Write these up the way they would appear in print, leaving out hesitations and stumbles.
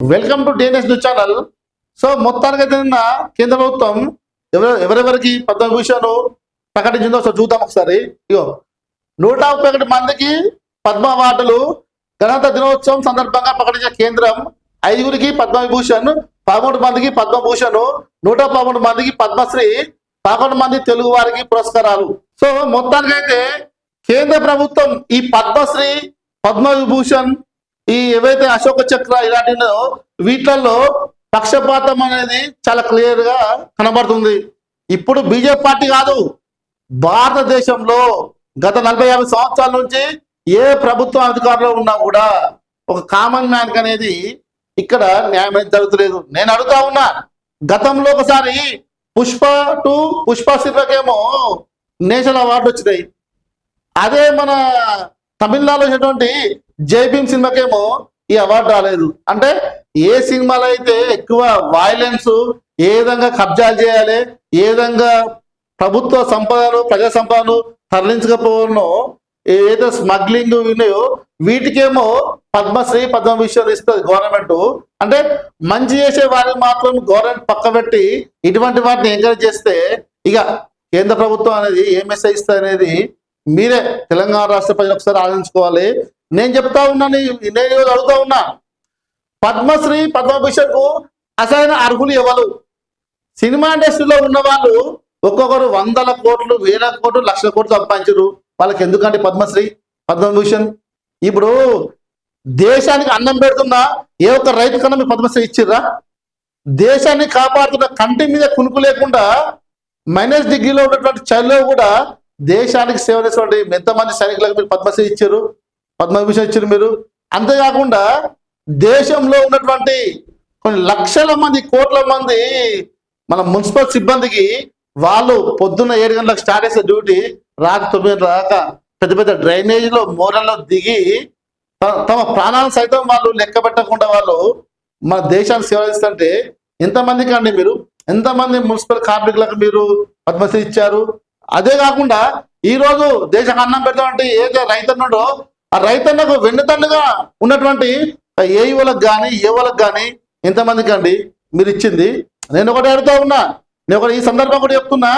Welcome to DNS news channel. So మొత్తానికైతే నిన్న కేంద్ర ప్రభుత్వం ఎవరెవరికి పద్మభూషణ్ ప్రకటించిందో సో చూద్దాం ఒకసారి. ఇగో 131 మందికి పద్మ అవార్డులు గణతంత్ర దినోత్సవం సందర్భంగా ప్రకటించిన కేంద్రం 5గురికి పద్మవిభూషణ్, 13 మందికి పద్మభూషణ్, 113 మందికి పద్మశ్రీ, 11 మంది తెలుగు వారికి పురస్కారాలు. సో మొత్తానికైతే కేంద్ర ప్రభుత్వం ఈ పద్మశ్రీ, పద్మవిభూషణ్, ఈ ఏవైతే అశోక చక్ర ఇలాంటి వీటిల్లో పక్షపాతం అనేది చాలా క్లియర్ గా కనబడుతుంది. ఇప్పుడు బీజేపీ పార్టీ కాదు, భారతదేశంలో గత 40-50 సంవత్సరాల నుంచి ఏ ప్రభుత్వం అధికారంలో ఉన్నా కూడా ఒక కామన్ మ్యాన్ అనేది ఇక్కడ న్యాయం అనేది జరుగుతలేదు. నేను అడుగుతా ఉన్నా, గతంలో ఒకసారి పుష్ప 2, పుష్ప సినిమాకేమో నేషనల్ అవార్డు వచ్చినాయి. అదే మన తమిళనాడులో వచ్చినటువంటి జై భీమ్ సినిమాకేమో ఈ అవార్డు రాలేదు. అంటే ఏ సినిమాలో అయితే ఎక్కువ వైలెన్స్, ఏ విధంగా కబ్జాలు చేయాలి, ఏ విధంగా ప్రభుత్వ సంపదను, ప్రజా సంపదను తరలించకపోవడం, ఏదైతే స్మగ్లింగ్ ఉన్నాయో వీటికేమో పద్మశ్రీ, పద్మభూషణ్ ఇస్తుంది గవర్నమెంట్. అంటే మంచి చేసే వారిని మాత్రం గవర్నమెంట్ పక్కబెట్టి ఇటువంటి వాటిని ఎంకరేజ్ చేస్తే ఇక కేంద్ర ప్రభుత్వం అనేది ఏ మెసేజ్ ఇస్తుంది అనేది మీరే తెలంగాణ రాష్ట్ర ప్రజలు ఒకసారి ఆలోచించుకోవాలి. నేను చెప్తా ఉన్నా, నేను అడుగుతా ఉన్నా, పద్మశ్రీ, పద్మభూషణ్ కు అసలైన అర్హులు ఎవరు? సినిమా ఇండస్ట్రీలో ఉన్న వాళ్ళు ఒక్కొక్కరు 100 కోట్లు, 1000 కోట్లు, 1,00,000 కోట్లు సంపాదించారు. వాళ్ళకి ఎందుకంటే పద్మశ్రీ, పద్మభూషణ్? ఇప్పుడు దేశానికి అన్నం పెడుతున్న ఏ ఒక్క రైతు కన్నా మీరు పద్మశ్రీ ఇచ్చిర్రా? దేశాన్ని కాపాడుతున్న కంటి మీద కునుకు లేకుండా -డిగ్రీలో ఉన్నటువంటి చలిలో కూడా దేశానికి సేవ చేసినటువంటి ఎంతమంది సైనికులకు మీరు పద్మశ్రీ ఇచ్చారు, పద్మభూషణ్ ఇచ్చారు మీరు. అంతేకాకుండా దేశంలో ఉన్నటువంటి కొన్ని లక్షల మంది, కోట్ల మంది మన మున్సిపల్ సిబ్బందికి వాళ్ళు పొద్దున్న 7 గంటలకు స్టార్ట్ చేసే డ్యూటీ రాత్రి 9 దాకా పెద్ద పెద్ద డ్రైనేజీలో, మోరల్లో దిగి తమ ప్రాణాలను సైతం వాళ్ళు లెక్క పెట్టకుండా వాళ్ళు మన దేశానికి సేవ చేస్తుంటే ఎంతమందికి అండి మీరు, ఎంతమంది మున్సిపల్ కార్మికులకు మీరు పద్మశ్రీ ఇచ్చారు? అదే కాకుండా ఈ రోజు దేశానికి అన్నం పెడతామంటే ఏదైతే రైతన్నుడో ఆ రైతన్నకు వెన్నుతన్నుగా ఉన్నటువంటి ఏఈఓలకు కానీ, ఏఓలకు కానీ ఎంతమందికి అండి మీరు ఇచ్చింది? నేను ఒకటి అడుగుతా ఉన్నా, నేను ఒకటి ఈ సందర్భం కూడా చెప్తున్నా,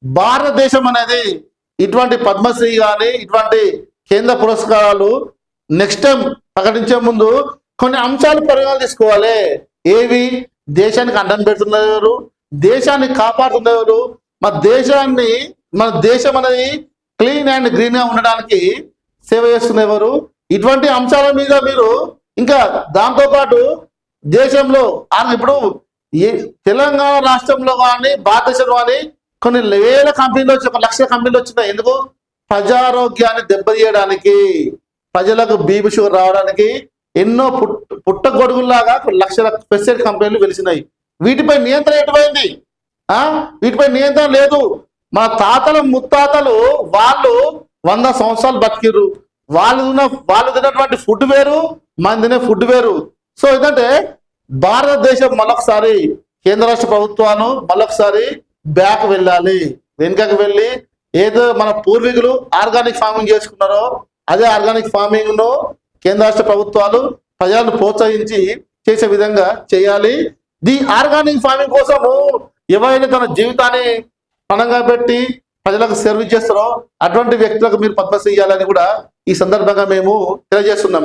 భారతదేశం అనేది ఇటువంటి పద్మశ్రీ కానీ ఇటువంటి కేంద్ర పురస్కారాలు నెక్స్ట్ టైం ప్రకటించే ముందు కొన్ని అంశాలు పరిగణన తీసుకోవాలి. ఏవి? దేశానికి అన్నం పెడుతున్నారు, దేశాన్ని కాపాడుతున్నారు, మన దేశం అనేది క్లీన్ అండ్ గ్రీన్ గా ఉండడానికి సేవ చేస్తున్నవారు. ఇటువంటి అంశాల మీద మీరు ఇంకా దాంతోపాటు దేశంలో ఇప్పుడు తెలంగాణ రాష్ట్రంలో కానీ భారతదేశంలో కానీ కొన్ని వేల కంపెనీలు వచ్చి, 1,00,000 కంపెనీలు వచ్చినాయి. ఎందుకు? ప్రజారోగ్యాన్ని దెబ్బతీయడానికి, ప్రజలకు బీపీ, షుగర్ రావడానికి ఎన్నో పుట్టగొడుగుల్లాగా 1,00,000 పెస్టిసైడ్ కంపెనీలు వెలిసినాయి. వీటిపై నియంత్రణ ఎటుపోయింది? వీటిపై నియంత్రణ లేదు. మన తాతలు, ముత్తాతలు వాళ్ళు 100 సంవత్సరాలు బతికిర్రు. వాళ్ళు తిన్నటువంటి ఫుడ్ వేరు, మనం తినే ఫుడ్ వేరు. సో ఏంటంటే భారతదేశం మళ్ళొకసారి కేంద్ర రాష్ట్ర ప్రభుత్వాలు మళ్ళొకసారి బ్యాక్ వెళ్ళాలి. వెనుకకు వెళ్ళి ఏదో మన పూర్వీకులు ఆర్గానిక్ ఫార్మింగ్ చేసుకున్నారో అదే ఆర్గానిక్ ఫార్మింగ్ ను కేంద్ర రాష్ట్ర ప్రభుత్వాలు ప్రజలను ప్రోత్సహించి చేసే విధంగా చేయాలి. ది ఆర్గానిక్ ఫార్మింగ్ కోసము ఎవరైనా తన జీవితాన్ని పణంగా పెట్టి ప్రజలకు సర్వీస్ చేస్తారో అటువంటి వ్యక్తులకు మీరు పద్మశ్రీ ఇవ్వాలని కూడా ఈ సందర్భంగా మేము తెలియజేస్తున్నాం.